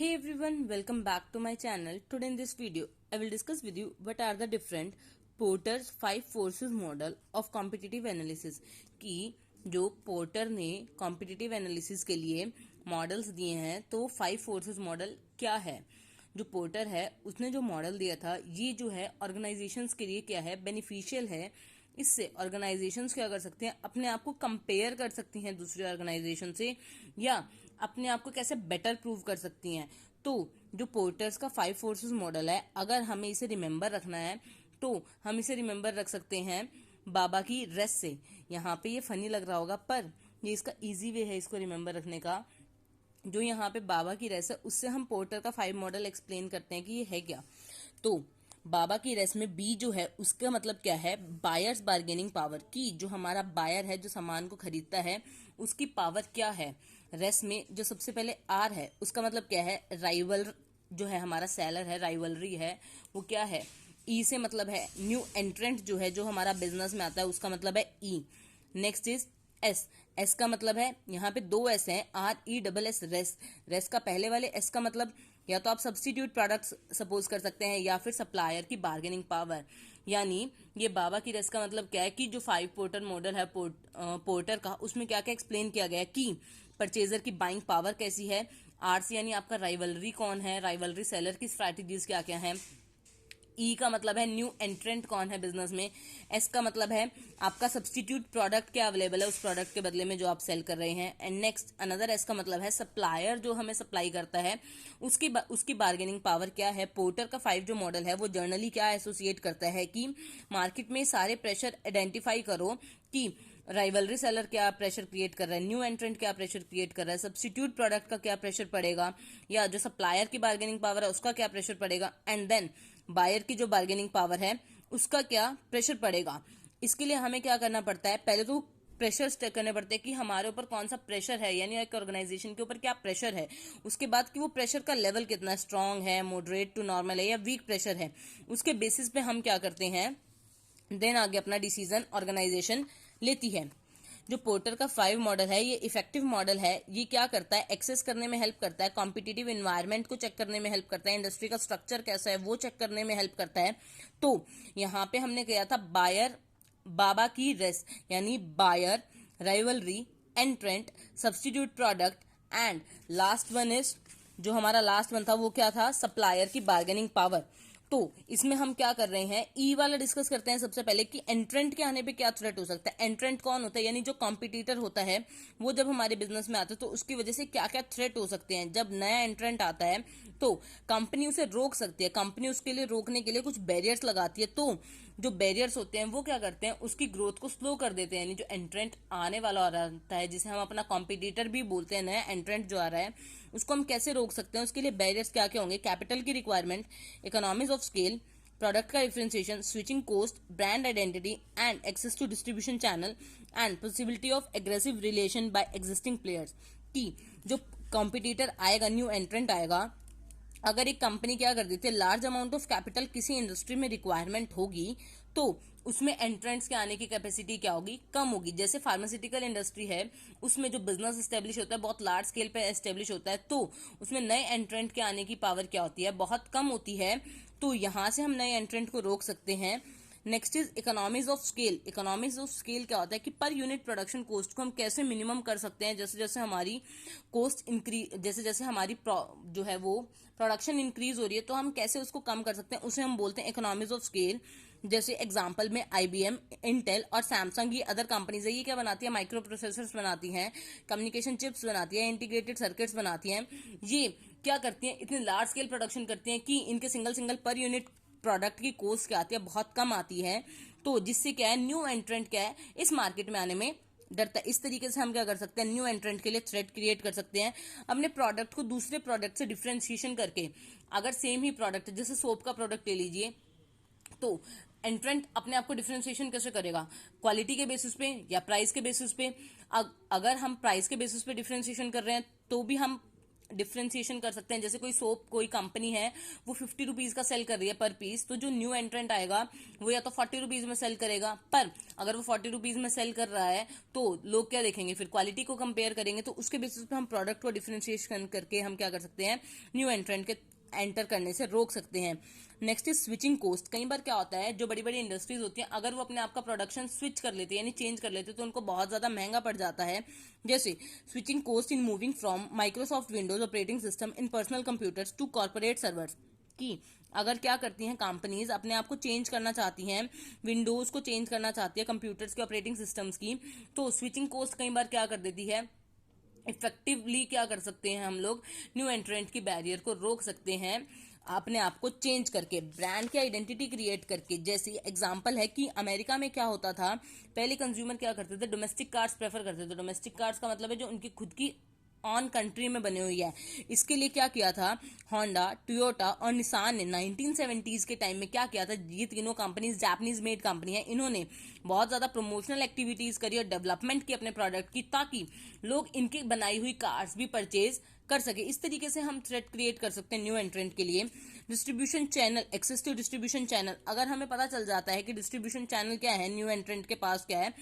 Hey everyone, welcome back to my channel. Today in this video, I will discuss with you what are the different Porter's 5 forces model of competitive analysis कि जो porter ने competitive analysis के लिए models दिए हैं तो 5 forces model क्या है। जो पोर्टर है उसने जो मॉडल दिया था ये जो है ऑर्गेनाइजेशंस के लिए क्या है, बेनिफिशियल है। इससे ऑर्गेनाइजेशंस क्या कर सकते हैं, अपने आप को कंपेयर कर सकती हैं दूसरी ऑर्गेनाइजेशन से या अपने आप को कैसे बेटर प्रूव कर सकती हैं। तो जो पोर्टर्स का 5 फोर्सेस मॉडल है, अगर हमें इसे रिमेंबर रखना है तो हम इसे रिमेंबर रख सकते हैं बाबा की रेस से। यहाँ पे ये फनी लग रहा होगा पर ये इसका इजी वे है इसको रिमेंबर रखने का। जो यहाँ पे बाबा की रेस है उससे हम पोर्टर का 5 मॉडल एक्सप्लेन करते हैं कि ये है क्या। तो बाबा की रेस में बी जो है उसका मतलब क्या है, बायर्स बार्गेनिंग पावर की। जो हमारा बायर है जो सामान को खरीदता है उसकी पावर क्या है। रेस में जो सबसे पहले आर है उसका मतलब क्या है, राइवल जो है हमारा सेलर है, राइवलरी है वो क्या है। ई से मतलब है न्यू एंट्रेंट जो है जो हमारा बिजनेस में आता है उसका मतलब है E. Next is S. S का मतलब है यहाँ पे 2 एस हैं, RESS रेस। रेस का पहले वाले एस का मतलब या तो आप सब्स्टिट्यूट प्रोडक्ट्स सपोज कर सकते हैं या फिर सप्लायर की बार्गेनिंग पावर। यानी ये बाबा की रेस का मतलब क्या है कि जो 5 पोर्टर मॉडल है पोर्टर का उसमें क्या क्या एक्सप्लेन किया गया है कि परचेजर की बाइंग पावर कैसी है। आर से यानी आपका राइवलरी कौन है, राइवलरी सेलर की स्ट्रैटेजीज क्या क्या है। ई का मतलब है न्यू एंट्रेंट कौन है बिजनेस में। एस का मतलब है आपका सब्स्टिट्यूट प्रोडक्ट क्या अवेलेबल है उस प्रोडक्ट के बदले में जो आप सेल कर रहे हैं। एंड नेक्स्ट अनदर एस का मतलब है सप्लायर जो हमें सप्लाई करता है उसकी बार्गेनिंग पावर क्या है। पोर्टर का 5 जो मॉडल है वो जर्नली क्या एसोसिएट करता है कि मार्केट में सारे प्रेशर आइडेंटिफाई करो कि राइवलरी सेलर क्या प्रेशर क्रिएट कर रहा है, न्यू एंट्रेंट क्या प्रेशर क्रिएट कर रहा है, सब्स्टिट्यूट प्रोडक्ट का क्या प्रेशर पड़ेगा या जो सप्लायर की बार्गेनिंग पावर है उसका क्या प्रेशर पड़ेगा। एंड देन बायर की जो बार्गेनिंग पावर है उसका क्या प्रेशर पड़ेगा। इसके लिए हमें क्या करना पड़ता है, पहले तो प्रेशर चेक करने पड़ते हैं कि हमारे ऊपर कौन सा प्रेशर है, यानी एक ऑर्गेनाइजेशन के ऊपर क्या प्रेशर है। उसके बाद कि वो प्रेशर का लेवल कितना स्ट्रांग है, मॉडरेट टू नॉर्मल है या वीक प्रेशर है। उसके बेसिस पे हम क्या करते हैं, देन आगे अपना डिसीजन ऑर्गेनाइजेशन लेती है। जो पोर्टर का 5 मॉडल है ये इफेक्टिव मॉडल है। ये क्या करता है, एक्सेस करने में हेल्प करता है, कॉम्पिटिटिव इन्वायरमेंट को चेक करने में हेल्प करता है, इंडस्ट्री का स्ट्रक्चर कैसा है वो चेक करने में हेल्प करता है। तो यहाँ पे हमने किया था बायर बाबा की रेस, यानी buyer, rivalry, entrant, substitute product and last one is जो हमारा लास्ट वन था वो क्या था, सप्लायर की बार्गेनिंग पावर। तो इसमें हम क्या कर रहे हैं, ई वाला डिस्कस करते हैं सबसे पहले कि एंट्रेंट के आने पे क्या थ्रेट हो सकता है। एंट्रेंट कौन होता है, यानी जो कॉम्पिटिटर होता है वो जब हमारे बिजनेस में आता है तो उसकी वजह से क्या क्या थ्रेट हो सकते हैं। जब नया एंट्रेंट आता है तो कंपनी उसे रोक सकती है, कंपनी उसके लिए रोकने के लिए कुछ बैरियर्स लगाती है। तो जो बैरियर्स होते हैं वो क्या करते हैं, उसकी ग्रोथ को स्लो कर देते हैं। यानी जो एंट्रेंट आने वाला रहता है जिसे हम अपना कॉम्पिटिटर भी बोलते हैं, नया एंट्रेंट जो आ रहा है उसको हम कैसे रोक सकते हैं। उसके लिए बैरियर्स क्या क्या होंगे, कैपिटल की requirement, economies of scale, product का differentiation, switching cost, brand identity and access to distribution channel and possibility of aggressive relation by existing players. कि जो कॉम्पिटिटर आएगा, न्यू एंट्रेंट आएगा, अगर एक कंपनी क्या कर देती है, लार्ज अमाउंट ऑफ कैपिटल किसी इंडस्ट्री में रिक्वायरमेंट होगी तो उसमें एंट्रेंट्स के आने की कैपेसिटी क्या होगी, कम होगी। जैसे फार्मास्यूटिकल इंडस्ट्री है उसमें जो बिजनेस एस्टेब्लिश होता है बहुत लार्ज स्केल पे एस्टेब्लिश होता है, तो उसमें नए एंट्रेंट के आने की पावर क्या होती है, बहुत कम होती है। तो यहां से हम नए एंट्रेंट को रोक सकते हैं। Next is economies of scale. Economies of scale क्या होता है कि पर यूनिट प्रोडक्शन कॉस्ट को हम कैसे मिनिमम कर सकते हैं। जैसे जैसे हमारी कॉस्ट इंक्रीज, जैसे जैसे हमारी जो है वो प्रोडक्शन इंक्रीज हो रही है तो हम कैसे उसको कम कर सकते हैं, उसे हम बोलते हैं इकोनॉमीज ऑफ स्केल। जैसे एग्जांपल में IBM, इंटेल और सैमसंग, ये अदर कंपनीज है, ये क्या बनाती है, माइक्रो प्रोसेसर्स बनाती हैं, कम्युनिकेशन चिप्स बनाती है, इंटीग्रेटेड सर्किट्स बनाती हैं। ये क्या करती हैं, इतनी लार्ज स्केल प्रोडक्शन करती हैं कि इनके single single per unit product की कॉस्ट क्या आती है, बहुत कम आती है। तो जिससे क्या है, न्यू एंट्रेंट क्या है इस मार्केट में आने में डरता है। इस तरीके से हम क्या कर सकते हैं, न्यू एंट्रेंट के लिए थ्रेट क्रिएट कर सकते हैं अपने प्रोडक्ट को दूसरे प्रोडक्ट से डिफ्रेंशिएशन करके। अगर सेम ही प्रोडक्ट है, जैसे सोप का प्रोडक्ट ले लीजिए, तो एंट्रेंट अपने आप को डिफरेंशिएशन कैसे करेगा, क्वालिटी के बेसिस पे या प्राइस के बेसिस पे। अगर हम प्राइस के बेसिस पे डिफरेंशिएशन कर रहे हैं तो भी हम डिफ्रेंसिएशन कर सकते हैं। जैसे कोई सोप, कोई कंपनी है वो 50 रुपीज का सेल कर रही है पर पीस, तो जो न्यू एंट्रेंट आएगा वो या तो 40 रुपीज में सेल करेगा, पर अगर वो 40 रुपीज में सेल कर रहा है तो लोग क्या देखेंगे, फिर क्वालिटी को कंपेयर करेंगे, तो उसके बेसिस पे हम प्रोडक्ट को डिफ्रेंशिएशन करके हम क्या कर सकते हैं, न्यू एंट्रेंट के एंटर करने से रोक सकते हैं। Next is switching cost. कई बार क्या होता है, जो बड़ी बड़ी इंडस्ट्रीज होती हैं, अगर वो अपने आप का प्रोडक्शन स्विच कर लेते हैं यानी चेंज कर लेते हैं, तो उनको बहुत ज्यादा महंगा पड़ जाता है। जैसे switching cost in moving from Microsoft Windows operating system in personal computers to corporate servers. की अगर क्या करती हैं कंपनीज, अपने आप को चेंज करना चाहती हैं, विंडोज को चेंज करना चाहती है कंप्यूटर्स के ऑपरेटिंग सिस्टम्स की, तो स्विचिंग कॉस्ट कई बार क्या कर देती है, इफेक्टिवली क्या कर सकते हैं हम लोग, न्यू एंट्रेंट की बैरियर को रोक सकते हैं अपने आप को चेंज करके, ब्रांड की आइडेंटिटी क्रिएट करके। जैसे एग्जांपल है कि अमेरिका में क्या होता था, पहले कंज्यूमर क्या करते थे, डोमेस्टिक कार्स प्रेफर करते थे। डोमेस्टिक कार्स का मतलब है जो उनकी खुद की ऑन कंट्री में बनी हुई है। इसके लिए क्या किया था, होंडा, टोयोटा और निसान ने 1970s के टाइम में क्या किया था, ये तीनों कंपनीज जापानीज मेड कंपनी है, इन्होंने बहुत ज्यादा प्रमोशनल एक्टिविटीज करी और डेवलपमेंट की अपने प्रोडक्ट की, ताकि लोग इनकी बनाई हुई कार्स भी परचेज कर सके। इस तरीके से हम थ्रेट क्रिएट कर सकते हैं न्यू एंट्रेंट के लिए। Distribution channel, access to distribution channel. अगर हमें पता चल जाता है कि डिस्ट्रीब्यूशन चैनल क्या है, न्यू एंट्रेंट के पास क्या है,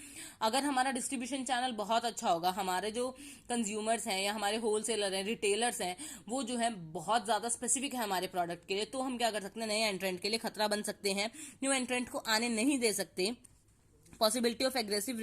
अगर हमारा डिस्ट्रीब्यूशन चैनल बहुत अच्छा होगा, हमारे जो कंज्यूमर्स हैं या हमारे होलसेलर हैं, रिटेलर्स हैं, वो जो है बहुत ज्यादा स्पेसिफिक है हमारे प्रोडक्ट के लिए, तो हम क्या कर सकते हैं, नए एंट्रेंट के लिए खतरा बन सकते हैं, न्यू एंट्रेंट को आने नहीं दे सकते। पॉसिबिलिटी ऑफ एग्रेसिव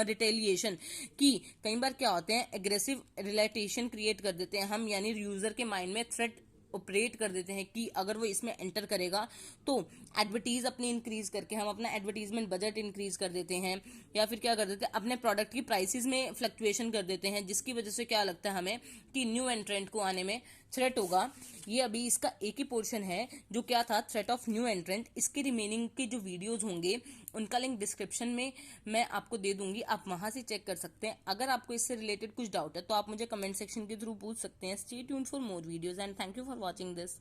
रिटेलिएशन, की कई बार क्या होते हैं, एग्रेसिव रिलेटेशन क्रिएट कर देते हैं हम, यानी यूजर के माइंड में थ्रेट ऑपरेट कर देते हैं कि अगर वो इसमें एंटर करेगा तो एडवर्टीज अपनी इंक्रीज करके हम अपना एडवर्टीजमेंट बजट इंक्रीज कर देते हैं, या फिर क्या कर देते हैं, अपने प्रोडक्ट की प्राइसेस में फ्लक्चुएशन कर देते हैं, जिसकी वजह से क्या लगता है हमें कि न्यू एंट्रेंट को आने में थ्रेट होगा। ये अभी इसका एक ही पोर्शन है जो क्या था, थ्रेट ऑफ न्यू एंट्रेंट। इसके रिमेनिंग के जो वीडियोज होंगे उनका लिंक डिस्क्रिप्शन में मैं आपको दे दूंगी, आप वहां से चेक कर सकते हैं। अगर आपको इससे रिलेटेड कुछ डाउट है तो आप मुझे कमेंट सेक्शन के थ्रू पूछ सकते हैं। Stay tuned for more videos and thank you for watching this.